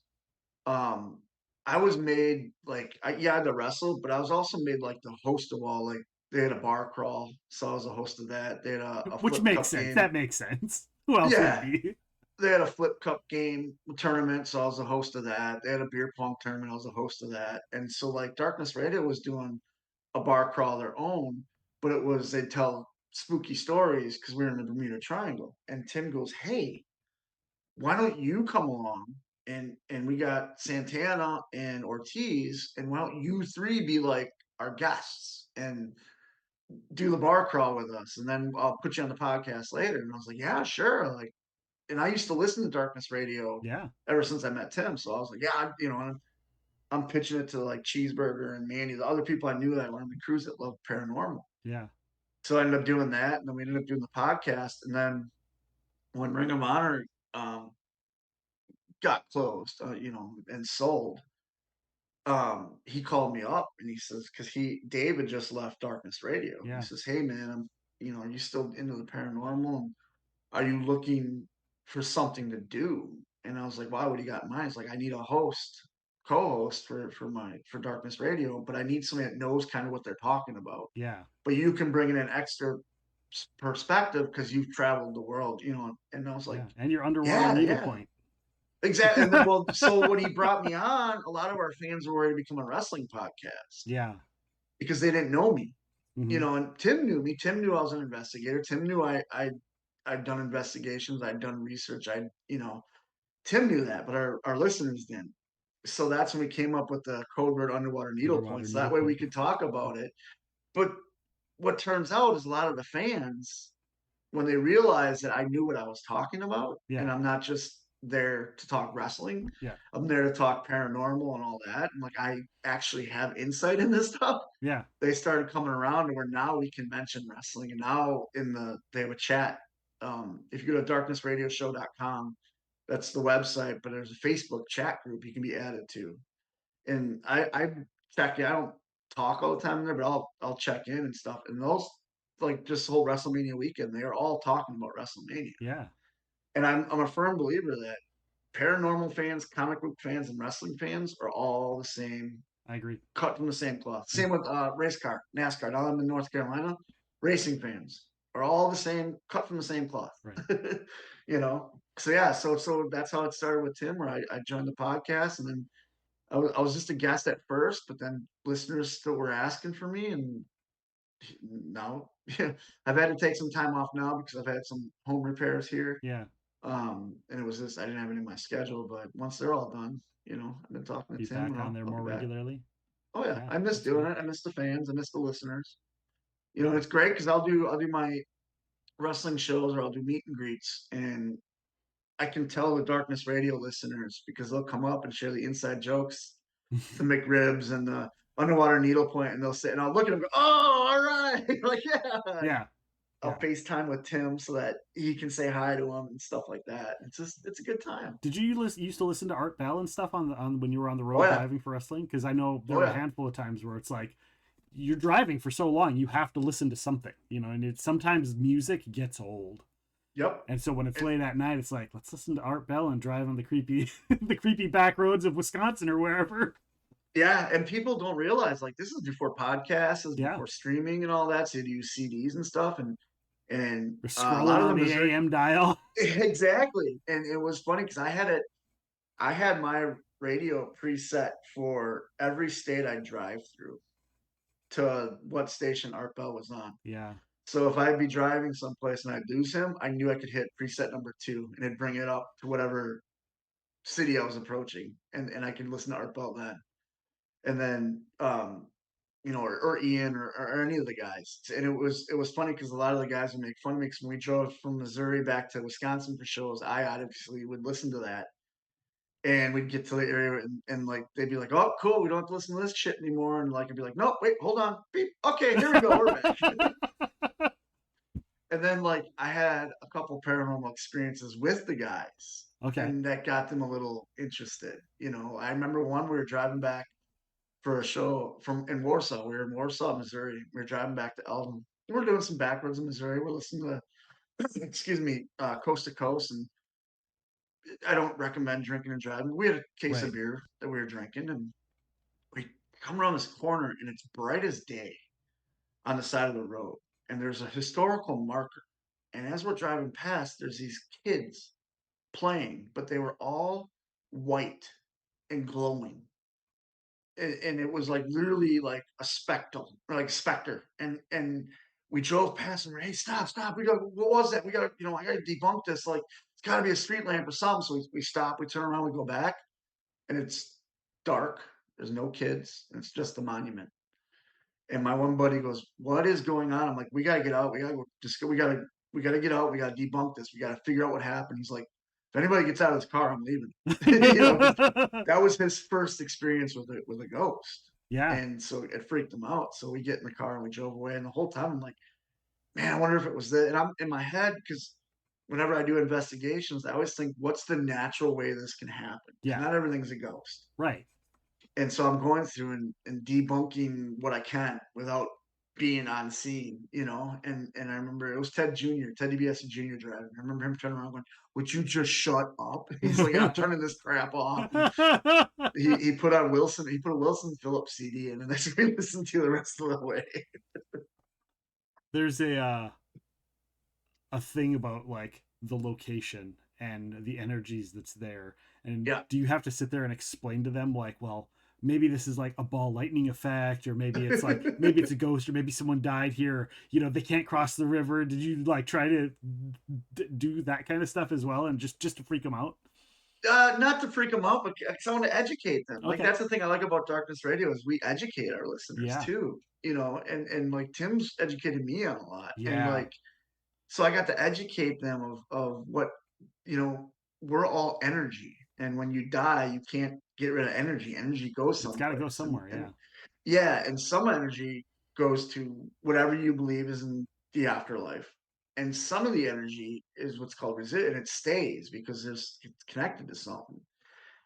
um, I was made like, yeah, I had to wrestle, but I was also made like the host of all. Like they had a bar crawl, so I was a host of that. They had a Which flip makes cup sense. game. That makes sense. Who else would it Yeah, be? they had a flip cup game tournament, so I was a host of that. They had a beer pong tournament, I was a host of that. And so like Darkness Radio was doing a bar crawl their own, but it was they'd tell spooky stories because we were in the Bermuda Triangle. And Tim goes, "Hey, why don't you come along? And we got Santana and Ortiz, and why don't you three be like our guests and do the bar crawl with us? And then I'll put you on the podcast later." And I was like, "Yeah, sure." Like, and I used to listen to Darkness Radio Yeah. ever since I met Tim, so I was like, "Yeah, I'm pitching it to like Cheeseburger and Manny, the other people I knew that were on the cruise that loved paranormal." Yeah. So I ended up doing that, and then we ended up doing the podcast. And then when Ring of Honor um, got closed, and sold, he called me up and he says, because David just left Darkness Radio. He Yeah. says, "Hey man, are you still into the paranormal? And are you looking for something to do?" And I was like, "Why? What do you got in mind?" He's like, "I need a co-host for Darkness Radio, but I need somebody that knows kind of what they're talking about. Yeah. But you can bring in an extra perspective because you've traveled the world, And I was like, Yeah. And your underwater "Yeah, needle yeah." point. Exactly. And then, well, so when he brought me on, a lot of our fans were ready to become a wrestling podcast Yeah. because they didn't know me, Hmm. and Tim knew me. Tim knew I was an investigator. Tim knew I'd done investigations. I'd done research. Tim knew that, but our listeners didn't. So that's when we came up with the code word underwater needle Underwater point. So that needle way we point. could talk about it. But what turns out is a lot of the fans, when they realized that I knew what I was talking about, Yeah. and I'm not just there to talk wrestling, Yeah. I'm there to talk paranormal and all that. And like I actually have insight in this stuff. Yeah. They started coming around to where now we can mention wrestling. And now they have a chat. If you go to darknessradioshow.com, that's the website, but there's a Facebook chat group you can be added to. And I check in. I don't talk all the time in there, but I'll check in and stuff. And those like just the whole WrestleMania weekend, they are all talking about WrestleMania. Yeah. And I'm a firm believer that paranormal fans, comic book fans, and wrestling fans are all the same, I agree. cut from the same cloth. And Same with race car, NASCAR. Now I'm in North Carolina. Racing fans are all the same, cut from the same cloth. right. So yeah, so that's how it started with Tim, where I joined the podcast, and then I was just a guest at first, but then listeners still were asking for me, and now I've had to take some time off now because I've had some home repairs here. Yeah. And it was just I didn't have any in my schedule, but once they're all done, I've been talking to Be Tim, back and on there I'll be more back. regularly. Oh yeah, Yeah. I miss That's doing great. it. I miss the fans. I miss the listeners. Yeah. It's great because I'll do my wrestling shows or I'll do meet and greets, and I can tell the Darkness Radio listeners because they'll come up and share the inside jokes, the McRibs and the underwater needlepoint, and they'll say, and I'll look at them, and go, "Oh, all right!" Like, yeah. And Yeah, I'll yeah. FaceTime with Tim so that he can say hi to him and stuff like that. It's a good time. Did you used to listen to Art Bell and stuff on when you were on the Oh road yeah, driving for wrestling? Because I know there oh were a yeah, handful of times where it's like you're driving for so long, you have to listen to something, and it's sometimes music gets old. yep. And so when it's And late at night, it's like, let's listen to Art Bell and drive on the creepy the creepy back roads of Wisconsin or wherever. yeah, and people don't realize like this is before podcasts, this is Yeah. before streaming and all that. So you use CDs and stuff, and We're a scrolling lot of the on the Missouri AM dial. exactly. And it was funny because I had my radio preset for every state I drive through to what station Art Bell was on. Yeah. So if I'd be driving someplace and I'd lose him, I knew I could hit preset number 2 and it'd bring it up to whatever city I was approaching, and I could listen to Art Bell then. And then or Ian or any of the guys. And it was funny because a lot of the guys would make fun of me because when we drove from Missouri back to Wisconsin for shows, I obviously would listen to that. And we'd get to the area and like they'd be like, "Oh, cool, we don't have to listen to this shit anymore." And like I'd be like, "Nope, wait, hold on, beep. Okay, here we go, we're back." And then like I had a couple paranormal experiences with the guys, Okay. and that got them a little interested. I remember one we were driving back for a show from in Warsaw. We were in Warsaw, Missouri. We were driving back to Eldon. We're doing some backwards in Missouri. We're listening to excuse me, coast to coast, and I don't recommend drinking and driving. We had a case of Right. beer that we were drinking, and we come around this corner, and it's bright as day on the side of the road, and there's a historical marker. And as we're driving past, there's these kids playing, but they were all white and glowing. And it was like literally like a spectral, like specter. And we drove past and we're, hey, stop, stop. We go, what was that? We got to, I got to debunk this. Like, it's got to be a street lamp or something. So we stop, we turn around, we go back, and it's dark. There's no kids, and it's just the monument. And my one buddy goes, "What is going on?" I'm like, "We gotta get out. We gotta go. Just we gotta get out. We gotta debunk this. We gotta figure out what happened." He's like, "If anybody gets out of this car, I'm leaving." Because that was his first experience with a ghost, Yeah. and so it freaked him out. So we get in the car and we drove away. And the whole time I'm like, "Man, I wonder if it was that." And I'm in my head because whenever I do investigations, I always think, "What's the natural way this can happen?" Because Yeah. not everything's a ghost. Right. And so I'm going through and debunking what I can without being on scene, And I remember it was Ted Jr., Ted DiBiase Jr. driving. I remember him turning around going, "Would you just shut up?" He's like, "I'm turning this crap off." And he put on Wilson, he put a Wilson Phillips CD in, and that's what we listened to the rest of the way. There's a thing about like the location and the energies that's there. And Yeah. do you have to sit there and explain to them like, well, maybe this is like a ball lightning effect, or maybe it's a ghost, or maybe someone died here, they can't cross the river. Did you like try to do that kind of stuff as well, and just to freak them out? Not to freak them out, but I want to educate them. Like Okay. that's the thing I like about Darkness Radio is we educate our listeners Yeah. too. And like Tim's educated me on a lot, and Yeah. like so I got to educate them of what you know we're all energy, and when you die, you can't get rid of energy. Energy goes It's got to go someplace, and somewhere. and Yeah. yeah, and some energy goes to whatever you believe is in the afterlife, and some of the energy is what's called resident, and it stays because it's connected to something.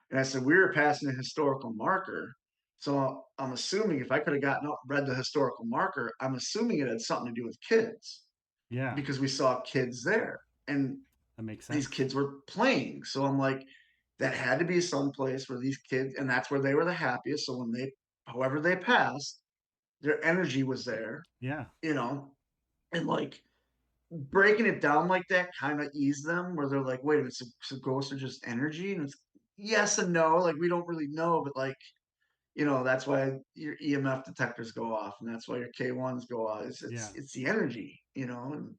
And I said we were passing a historical marker. So I'm assuming if I could have gotten up, read the historical marker, I'm assuming it had something to do with kids Yeah. because we saw kids there and That makes these sense. kids were playing. So I'm like, that had to be someplace where these kids, and that's where they were the happiest. So when however they passed, their energy was there, Yeah. you know, and like breaking it down like that kind of eased them where they're like, wait a minute, so ghosts are just energy? And it's yes and no. Like we don't really know, but like, that's why your EMF detectors go off and that's why your K1s go off. It's, Yeah. it's, it's the energy, and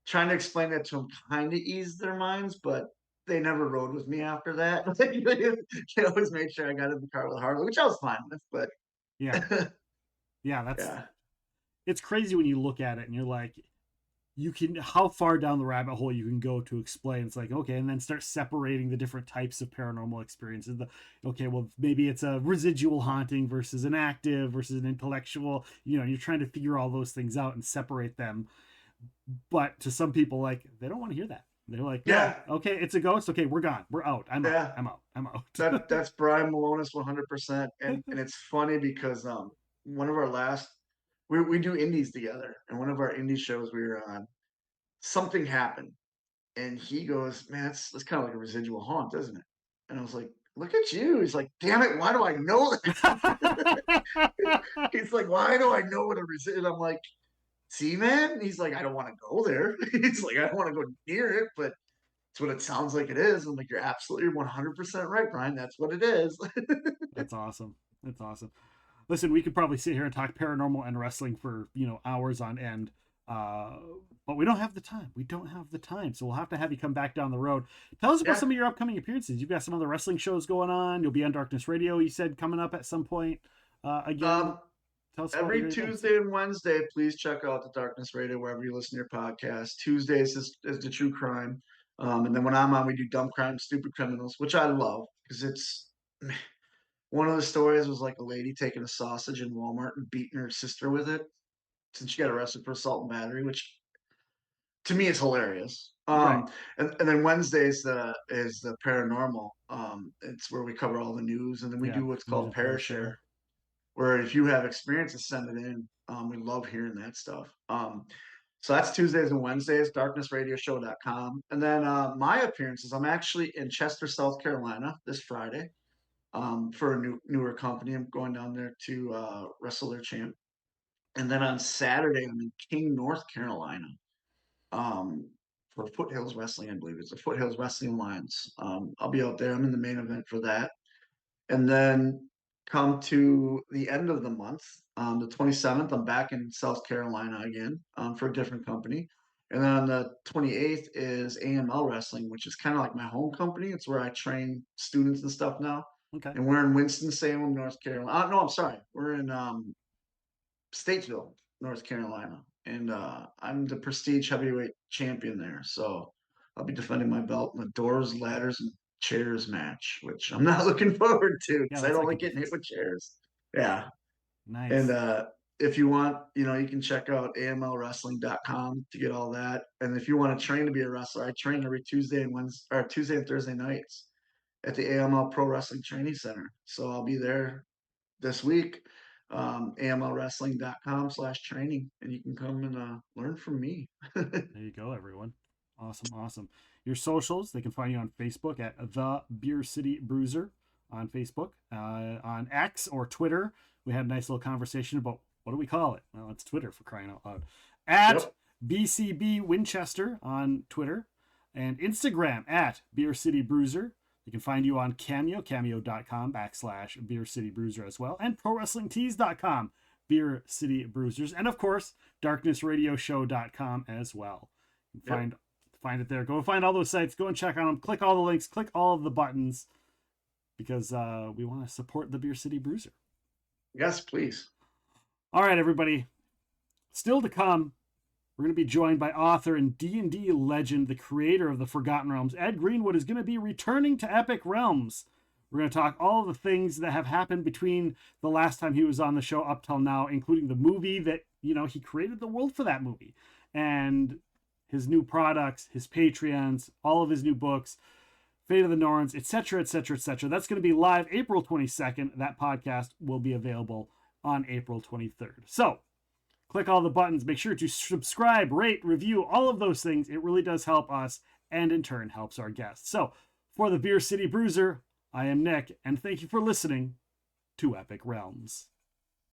trying to explain that to them kind of eased their minds, but they never rode with me after that. They always made sure I got in the car with Harley, which I was fine with. But Yeah. Yeah. yeah, It's crazy when you look at it and you're like, you can, how far down the rabbit hole you can go to explain. It's like, okay, and then start separating the different types of paranormal experiences. Okay, well, maybe it's a residual haunting versus an active versus an intellectual. You're trying to figure all those things out and separate them. But to some people, like, they don't want to hear that. They're like, no, Yeah, okay, it's a ghost. Okay, we're gone. We're out. I'm out. yeah. I'm out. I'm out. That's Brian Malonis 100%. And it's funny because one of our last we do indies together, and one of our indie shows we were on, something happened, and he goes, "Man, that's kind of like a residual haunt, isn't it?" And I was like, "Look at you." He's like, "Damn it, why do I know that?" He's like, "Why do I know what a residual?" I'm like, "See, man." He's like, "I don't want to go there." He's like, "I don't want to go near it, but it's what it sounds like it is." I'm like, "You're absolutely 100% right, Brian. That's what it is." That's awesome. That's awesome. Listen, we could probably sit here and talk paranormal and wrestling for hours on end, uh, but we don't have the time. We don't have the time, so we'll have you come back down the road. Tell us about Yeah. some of your upcoming appearances. You've got some other wrestling shows going on. You'll be on Darkness Radio. You said coming up at some point. Again, Um, tell us about every your events. Tuesday and Wednesday, please check out the Darkness Radio wherever you listen to your podcast. Tuesdays is the true crime. And then when I'm on, we do dumb crime, stupid criminals, which I love because it's one of the stories was like a lady taking a sausage in Walmart and beating her sister with it since she got arrested for assault and battery, which to me is hilarious. Right. And then Wednesdays is the paranormal. It's where we cover all the news, and then we Yeah. do what's News called and Parashare, Parashare. where if you have experiences, send it in. We love hearing that stuff. So that's Tuesdays and Wednesdays, darknessradioshow.com. And then my appearances, I'm actually in Chester, South Carolina this Friday for a newer company. I'm going down there to wrestle their champ. And then on Saturday, I'm in King, North Carolina um, for Foothills Wrestling, I believe. It's a Foothills Wrestling Alliance. I'll be out there. I'm in the main event for that. And then come to the end of the month, the 27th, I'm back in South Carolina again for a different company. And then on the 28th is AML Wrestling, which is kind of like my home company. It's where I train students and stuff now. Okay. And we're in Winston-Salem, North Carolina. No, I'm sorry. We're in Statesville, North Carolina. And I'm the prestige heavyweight champion there. So I'll be defending my belt in the doors, ladders, and chairs match, which I'm not looking forward to Yeah, because I that's don't that like could be getting hit fun. with chairs. Yeah. And Nice. if you want, you can check out amlwrestling.com to get all that. And if you want to train to be a wrestler, I train every Tuesday and Wednesday or Tuesday and Thursday nights at the AML Pro Wrestling Training Center. So I'll be there this week. amlwrestling.com/training, and you can come and learn from me. There you go, everyone. Awesome, awesome. Your socials, they can find you on Facebook at The Beer City Bruiser on Facebook. On X or Twitter, we had a nice little conversation about what do we call it? Well, it's Twitter for crying out loud. At Yep. BCB Winchester on Twitter, and Instagram at Beer City Bruiser. You can find you on Cameo, cameo.com/Beer City Bruiser as well, and ProWrestlingTees.com, Beer City Bruisers, and of course, darknessradioshow.com as well. You can Yep. find it there. Go and find all those sites. Go and check on them. Click all the links. Click all of the buttons because we want to support the Beer City Bruiser. Yes, please. All right, everybody. Still to come, we're going to be joined by author and D&D legend, the creator of the Forgotten Realms, Ed Greenwood, is going to be returning to Epic Realms. We're going to talk all the things that have happened between the last time he was on the show up till now, including the movie that, he created the world for that movie, and his new products, his Patreons, all of his new books, Fate of the Norns, etc., etc., etc. That's going to be live April 22nd. That podcast will be available on April 23rd. So, click all the buttons. Make sure to subscribe, rate, review, all of those things. It really does help us and in turn helps our guests. So, for the Beer City Bruiser, I am Nick, and thank you for listening to Epic Realms.